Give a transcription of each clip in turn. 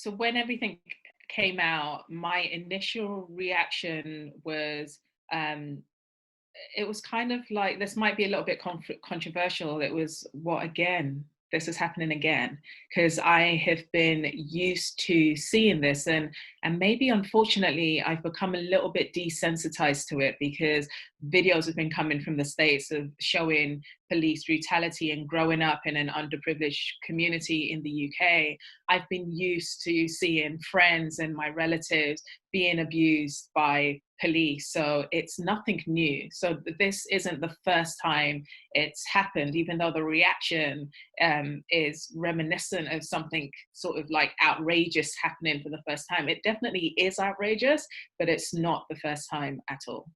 So when everything came out, my initial reaction was, um, it was kind of like, this might be a little bit controversial. It was, what again? This is happening again, because I have been used to seeing this, and maybe unfortunately I've become a little bit desensitized to it, because videos have been coming from the States of showing police brutality, and growing up in an underprivileged community in the UK, I've been used to seeing friends and my relatives being abused by police. So it's nothing new. So this isn't the first time it's happened, even though the reaction is reminiscent of something sort of like outrageous happening for the first time. It definitely is outrageous, but it's not the first time at all.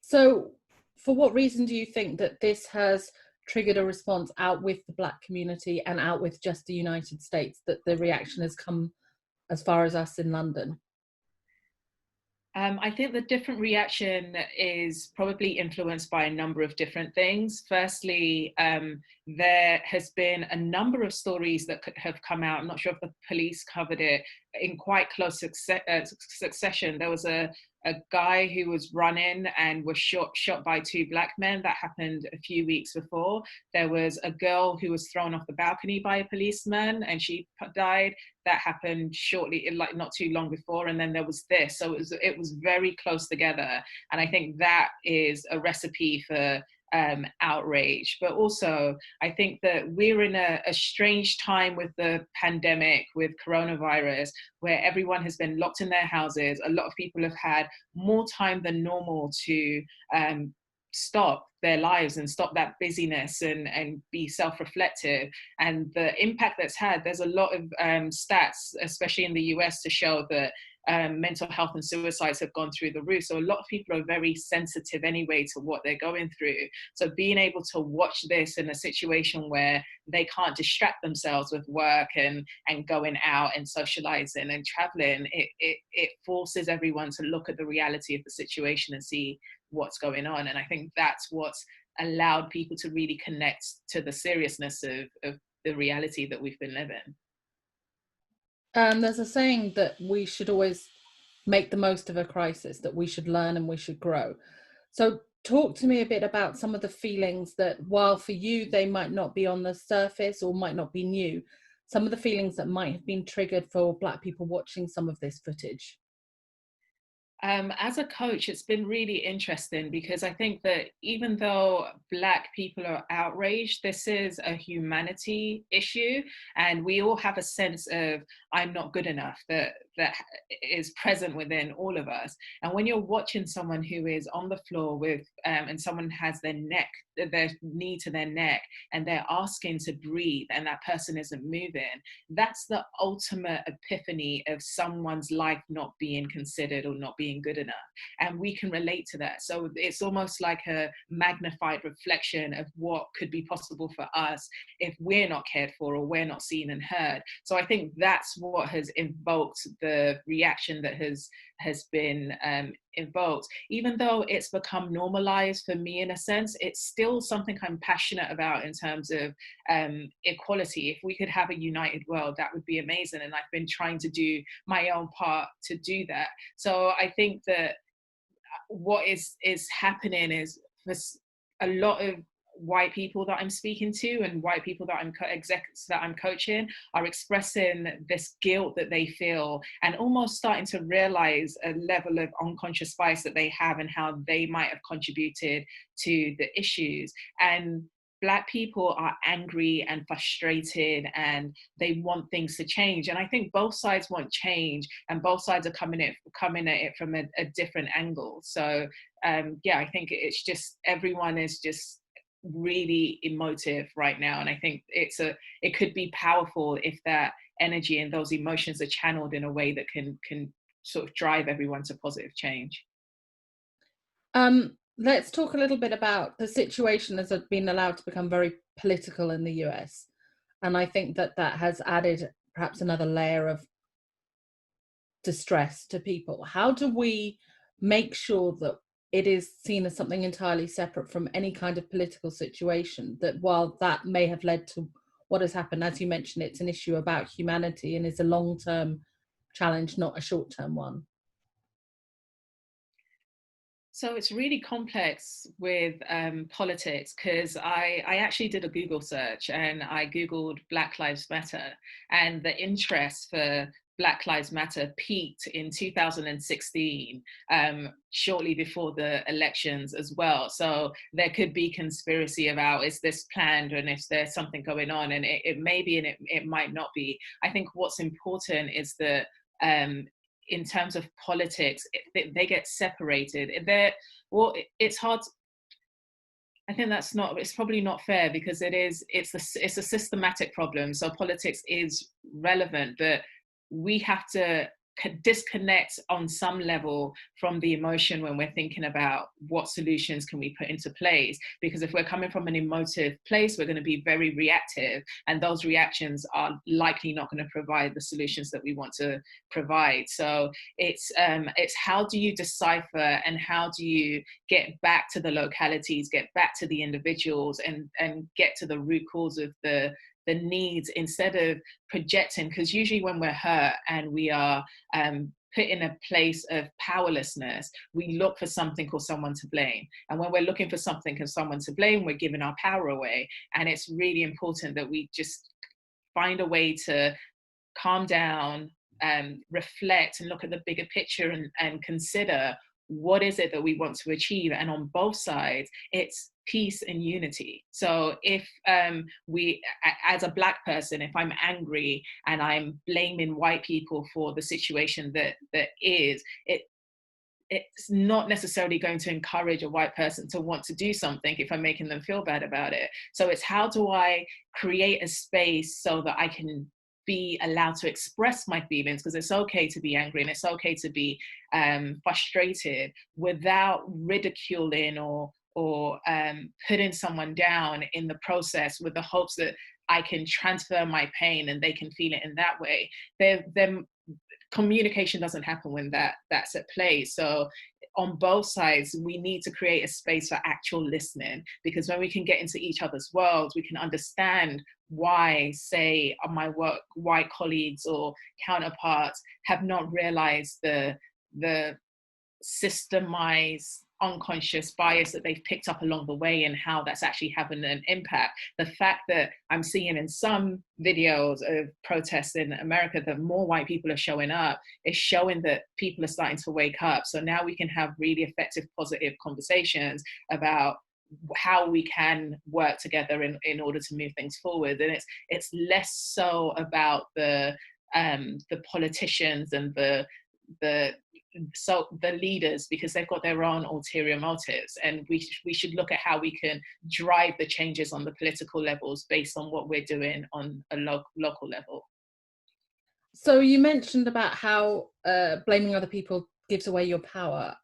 So, for what reason do you think that this has triggered a response out with the Black community and out with just the United States, that the reaction has come as far as us in London? I think the different reaction is probably influenced by a number of different things. Firstly, there has been a number of stories that have come out. I'm not sure if the police covered it in quite close succession. There was a guy who was running and was shot by two Black men. That happened a few weeks before. There was a girl who was thrown off the balcony by a policeman and she died. That happened shortly, like not too long before. And then there was this. So it was very close together. And I think that is a recipe for outrage. But also, I think that we're in a strange time with the pandemic, with coronavirus, where everyone has been locked in their houses. A lot of people have had more time than normal to stop their lives and stop that busyness and be self-reflective. And the impact that's had, there's a lot of stats, especially in the US, to show that mental health and suicides have gone through the roof. So a lot of people are very sensitive anyway to what they're going through. So being able to watch this in a situation where they can't distract themselves with work and going out and socializing and traveling, it forces everyone to look at the reality of the situation and see what's going on. And I think that's what's allowed people to really connect to the seriousness of the reality that we've been living. There's a saying that we should always make the most of a crisis, that we should learn and we should grow. So talk to me a bit about some of the feelings that, while for you they might not be on the surface or might not be new, some of the feelings that might have been triggered for Black people watching some of this footage. As a coach, it's been really interesting, because I think that even though Black people are outraged, this is a humanity issue, and we all have a sense of I'm not good enough that is present within all of us. And when you're watching someone who is on the floor with and someone has their knee to their neck, and they're asking to breathe, and that person isn't moving, that's the ultimate epiphany of someone's life not being considered or not being good enough. And we can relate to that. So it's almost like a magnified reflection of what could be possible for us if we're not cared for or we're not seen and heard. So I think that's what has invoked the reaction that has been invoked. Even though it's become normalized for me in a sense, it's still something I'm passionate about in terms of equality. If we could have a united world, that would be amazing. And I've been trying to do my own part to do that. So I think that what is happening is this, a lot of white people that I'm speaking to and white people that execs that I'm coaching are expressing this guilt that they feel, and almost starting to realize a level of unconscious bias that they have and how they might have contributed to the issues. And Black people are angry and frustrated, and they want things to change. And I think both sides want change, and both sides are coming at it from a different angle. So yeah, I think it's just, everyone is just really emotive right now. And I think it could be powerful if that energy and those emotions are channeled in a way that can sort of drive everyone to positive change. Let's talk a little bit about the situation as it's been allowed to become very political in the US. And I think that that has added perhaps another layer of distress to people. How do we make sure that it is seen as something entirely separate from any kind of political situation, that while that may have led to what has happened. As you mentioned, it's an issue about humanity and is a long-term challenge, not a short-term one. So it's really complex with politics, because I actually did a Google search and I Googled Black Lives Matter, and the interest for Black Lives Matter peaked in 2016, shortly before the elections as well. So there could be conspiracy about, is this planned, and if there's something going on, and it may be and it might not be. I think what's important is that in terms of politics, they get separated. Well, it's hard. I think it's probably not fair, because it's a systematic problem. So politics is relevant, but we have to disconnect on some level from the emotion when we're thinking about what solutions can we put into place. Because if we're coming from an emotive place, we're going to be very reactive, and those reactions are likely not going to provide the solutions that we want to provide. So it's how do you decipher, and how do you get back to the localities, get back to the individuals, and get to the root cause of the needs, instead of projecting. Because usually when we're hurt and we are put in a place of powerlessness, we look for something or someone to blame. And when we're looking for something or someone to blame, we're giving our power away. And it's really important that we just find a way to calm down, reflect, and look at the bigger picture, and consider, what is it that we want to achieve. And on both sides, it's peace and unity. So if as a Black person, if I'm angry and I'm blaming white people for the situation that is, it's not necessarily going to encourage a white person to want to do something if I'm making them feel bad about it. So it's, how do I create a space so that I can be allowed to express my feelings, because it's okay to be angry and it's okay to be frustrated, without ridiculing or putting someone down in the process, with the hopes that I can transfer my pain and they can feel it in that way. Communication doesn't happen when that's at play. So on both sides, we need to create a space for actual listening, because when we can get into each other's worlds, we can understand why, say, my white colleagues or counterparts have not realized the systemized unconscious bias that they've picked up along the way, and how that's actually having an impact. The fact that I'm seeing in some videos of protests in America that more white people are showing up is showing that people are starting to wake up. So now we can have really effective, positive conversations about how we can work together in order to move things forward. And it's less so about the politicians and the leaders, because they've got their own ulterior motives, and we should look at how we can drive the changes on the political levels based on what we're doing on a local level. So you mentioned about how blaming other people gives away your power.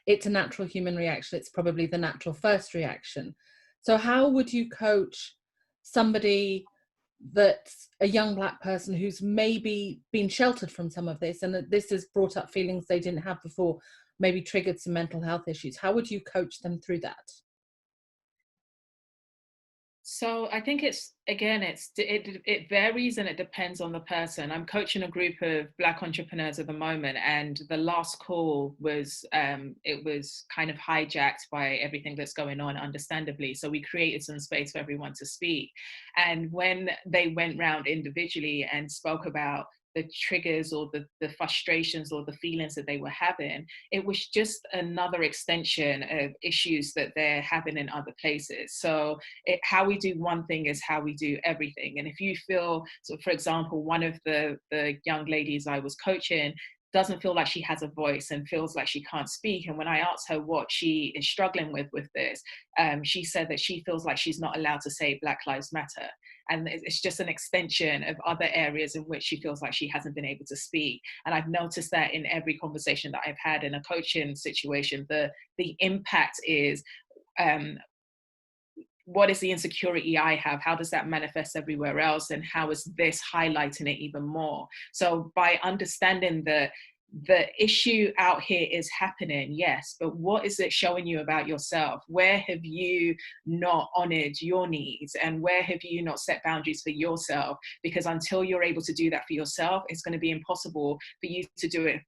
It's a natural human reaction. It's probably the natural first reaction. So how would you coach somebody, that's a young Black person who's maybe been sheltered from some of this, and that this has brought up feelings they didn't have before, maybe triggered some mental health issues? How would you coach them through that? So I think it varies, and it depends on the person. I'm coaching a group of Black entrepreneurs at the moment, and the last call was it was kind of hijacked by everything that's going on, understandably. So we created some space for everyone to speak, and when they went round individually and spoke about the triggers or the frustrations or the feelings that they were having, it was just another extension of issues that they're having in other places. So how we do one thing is how we do everything. And if you feel, so for example, one of the young ladies I was coaching doesn't feel like she has a voice and feels like she can't speak. And when I asked her what she is struggling with this, she said that she feels like she's not allowed to say Black Lives Matter. And it's just an extension of other areas in which she feels like she hasn't been able to speak. And I've noticed that in every conversation that I've had in a coaching situation, the impact is, what is the insecurity I have? How does that manifest everywhere else? And how is this highlighting it even more? So by understanding that the issue out here is happening, yes, but what is it showing you about yourself? Where have you not honored your needs, and where have you not set boundaries for yourself? Because until you're able to do that for yourself, it's going to be impossible for you to do it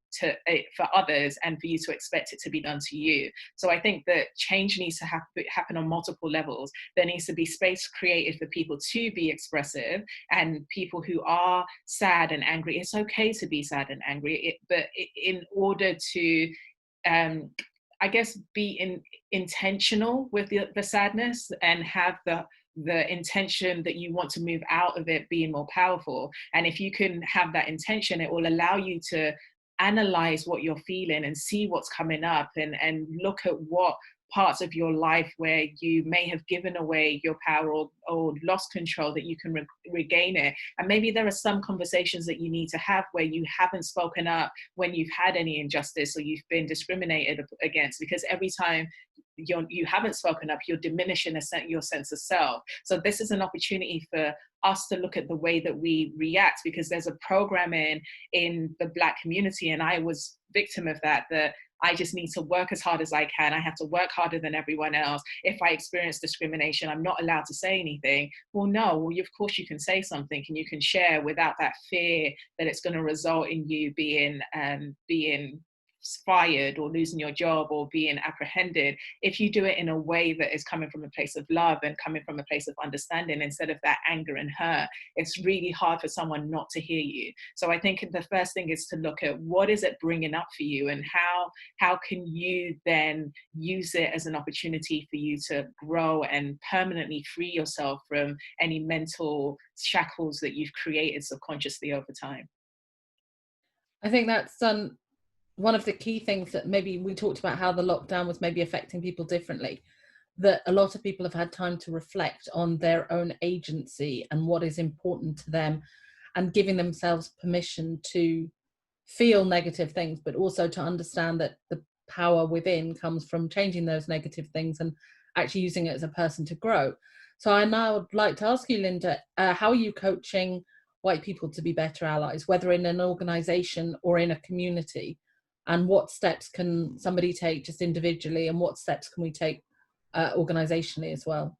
for others, and for you to expect it to be done to you. So I think that change needs to happen on multiple levels. There needs to be space created for people to be expressive, and people who are sad and angry, it's okay to be sad and angry, but in order to I guess intentional with the sadness, and have the intention that you want to move out of it being more powerful. And if you can have that intention, it will allow you to analyze what you're feeling and see what's coming up, and look at what parts of your life where you may have given away your power, or lost control, that you can regain it. And maybe there are some conversations that you need to have where you haven't spoken up when you've had any injustice or you've been discriminated against, because every time you haven't spoken up, you're diminishing your sense of self. So this is an opportunity for us to look at the way that we react, because there's a programming in the Black community, and I was victim of that I just need to work as hard as I can. I have to work harder than everyone else. If I experience discrimination, I'm not allowed to say anything. Well, no, of course you can say something, and you can share without that fear that it's going to result in you being fired or losing your job or being apprehended. If you do it in a way that is coming from a place of love and coming from a place of understanding, instead of that anger and hurt, it's really hard for someone not to hear you. So I think the first thing is to look at what is it bringing up for you, and how can you then use it as an opportunity for you to grow and permanently free yourself from any mental shackles that you've created subconsciously over time. I think that's one of the key things that maybe we talked about, how the lockdown was maybe affecting people differently, that a lot of people have had time to reflect on their own agency and what is important to them, and giving themselves permission to feel negative things, but also to understand that the power within comes from changing those negative things and actually using it as a person to grow. So I now would like to ask you, Linda, how are you coaching white people to be better allies, whether in an organization or in a community? And what steps can somebody take just individually, and what steps can we take organizationally as well?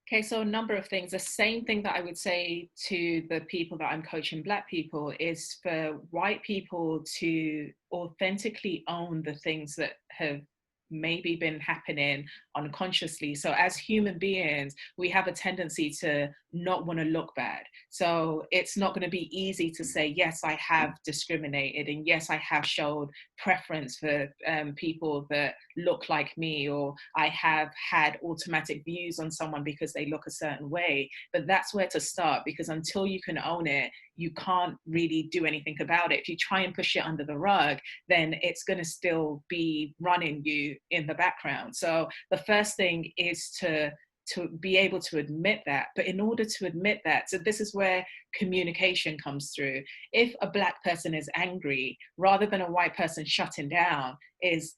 Okay, so a number of things. The same thing that I would say to the people that I'm coaching, Black people, is for white people to authentically own the things that have maybe been happening unconsciously. So as human beings, we have a tendency to not want to look bad. So it's not going to be easy to say, yes, I have discriminated, and yes, I have showed preference for people that look like me, or I have had automatic views on someone because they look a certain way. But that's where to start, because until you can own it, you can't really do anything about it. If you try and push it under the rug, then it's going to still be running you in the background. So the first thing is to be able to admit that. But in order to admit that, so this is where communication comes through. If a Black person is angry, rather than a white person shutting down, it's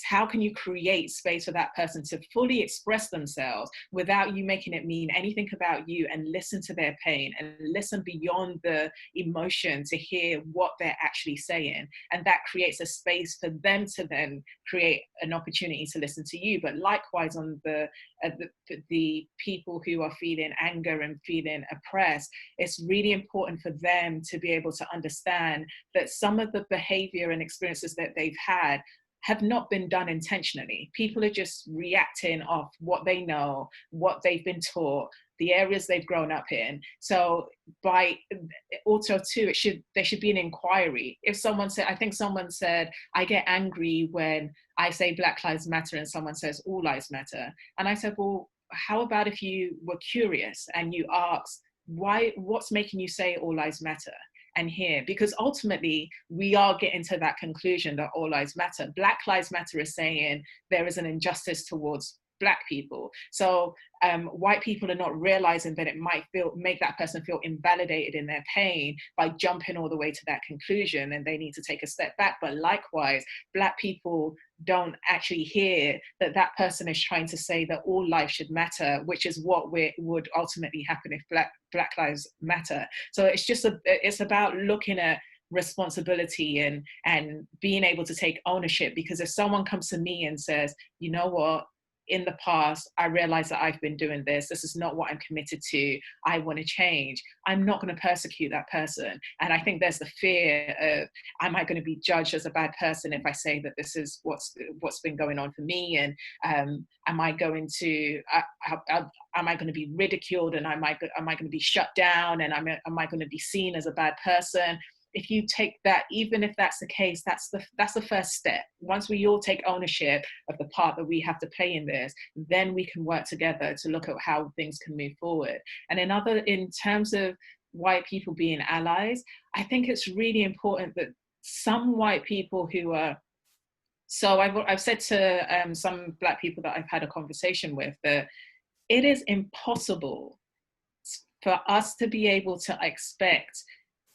how can you create space for that person to fully express themselves without you making it mean anything about you, and listen to their pain and listen beyond the emotion to hear what they're actually saying. And that creates a space for them to then create an opportunity to listen to you. But likewise, on the people who are feeling anger and feeling oppressed, it's really important for them to be able to understand that some of the behavior and experiences that they've had have not been done intentionally. People are just reacting off what they know, what they've been taught, the areas they've grown up in. So by also too, there should be an inquiry. If someone said, I think someone said, I get angry when I say Black Lives Matter and someone says All Lives Matter. And I said, well, how about if you were curious and you asked, what's making you say All Lives Matter? And here, because ultimately we are getting to that conclusion that all lives matter. Black Lives Matter is saying there is an injustice towards Black people. So white people are not realizing that it might make that person feel invalidated in their pain by jumping all the way to that conclusion, and they need to take a step back. But likewise, Black people don't actually hear that that person is trying to say that all life should matter, which is what would ultimately happen if Black Lives Matter. So it's about looking at responsibility and being able to take ownership. Because if someone comes to me and says, you know what, in the past, I realized that I've been doing this. This is not what I'm committed to. I want to change. I'm not going to persecute that person. And I think there's the fear of, am I going to be judged as a bad person if I say that this is what's been going on for me? And am I going to am I going to be ridiculed? And am I going to be shut down? And am I going to be seen as a bad person? If you take that, even if that's the case, that's the first step. Once we all take ownership of the part that we have to play in this, then we can work together to look at how things can move forward. And in terms of white people being allies, I think it's really important that some white people who are, so I've said to some Black people that I've had a conversation with that it is impossible for us to be able to expect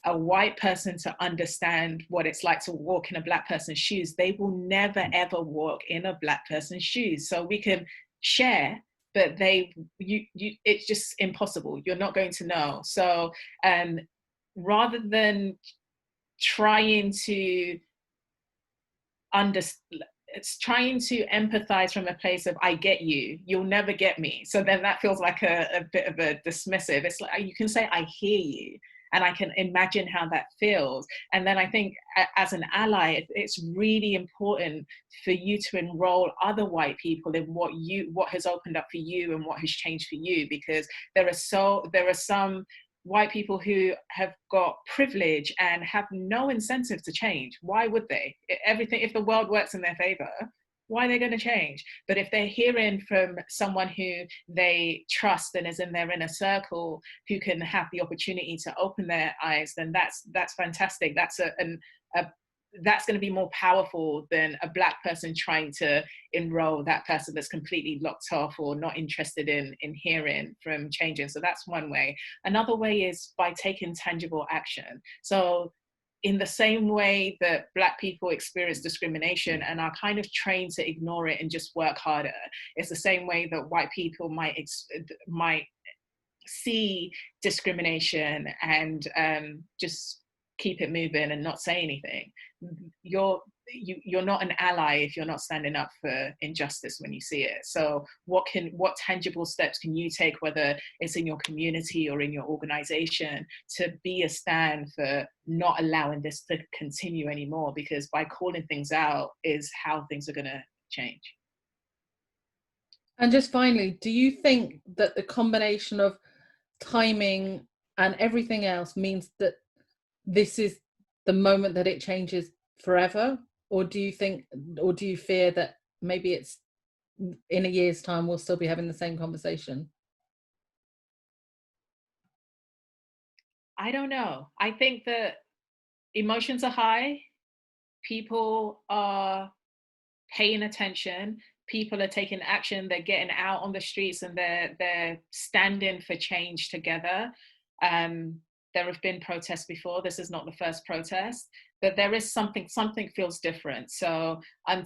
a white person to understand what it's like to walk in a Black person's shoes. They will never ever walk in a Black person's shoes. So we can share, but it's just impossible. You're not going to know. So rather than trying to it's trying to empathize from a place of, I get you, you'll never get me. So then that feels like a bit of a dismissive. It's like, you can say, I hear you, and I can imagine how that feels. And then I think as an ally, it's really important for you to enroll other white people in what has opened up for you and what has changed for you, because there are some white people who have got privilege and have no incentive to change. Why would they? If the world works in their favor, why are they going to change? But if they're hearing from someone who they trust and is in their inner circle, who can have the opportunity to open their eyes, then that's fantastic. That's going to be more powerful than a Black person trying to enroll that person that's completely locked off or not interested in hearing from changing. So that's one way. Another way is by taking tangible action. So in the same way that Black people experience discrimination and are kind of trained to ignore it and just work harder, it's the same way that white people might see discrimination and just keep it moving and not say anything. You're not an ally if you're not standing up for injustice when you see it. So what tangible steps can you take, whether it's in your community or in your organization, to be a stand for not allowing this to continue anymore? Because by calling things out is how things are going to change. And just finally, do you think that the combination of timing and everything else means that this is the moment that it changes forever? Or do you fear that maybe it's in a year's time we'll still be having the same conversation? I don't know. I think that emotions are high. People are paying attention. People are taking action. They're getting out on the streets and they're standing for change together. There have been protests before. This is not the first protest, but there is something feels different. So I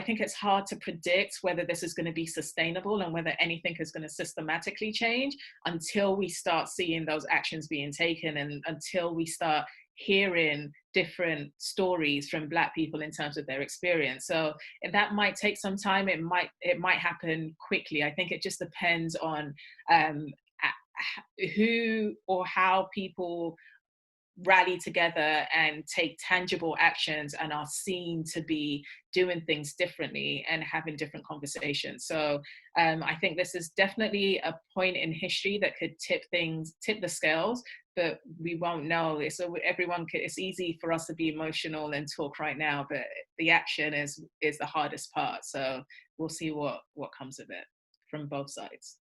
think it's hard to predict whether this is going to be sustainable and whether anything is going to systematically change until we start seeing those actions being taken and until we start hearing different stories from Black people in terms of their experience. So that might take some time. It might happen quickly. I think it just depends on who or how people rally together and take tangible actions and are seen to be doing things differently and having different conversations. So I think this is definitely a point in history that could tip the scales, but we won't know. It's easy for us to be emotional and talk right now, but the action is the hardest part. So we'll see what comes of it from both sides.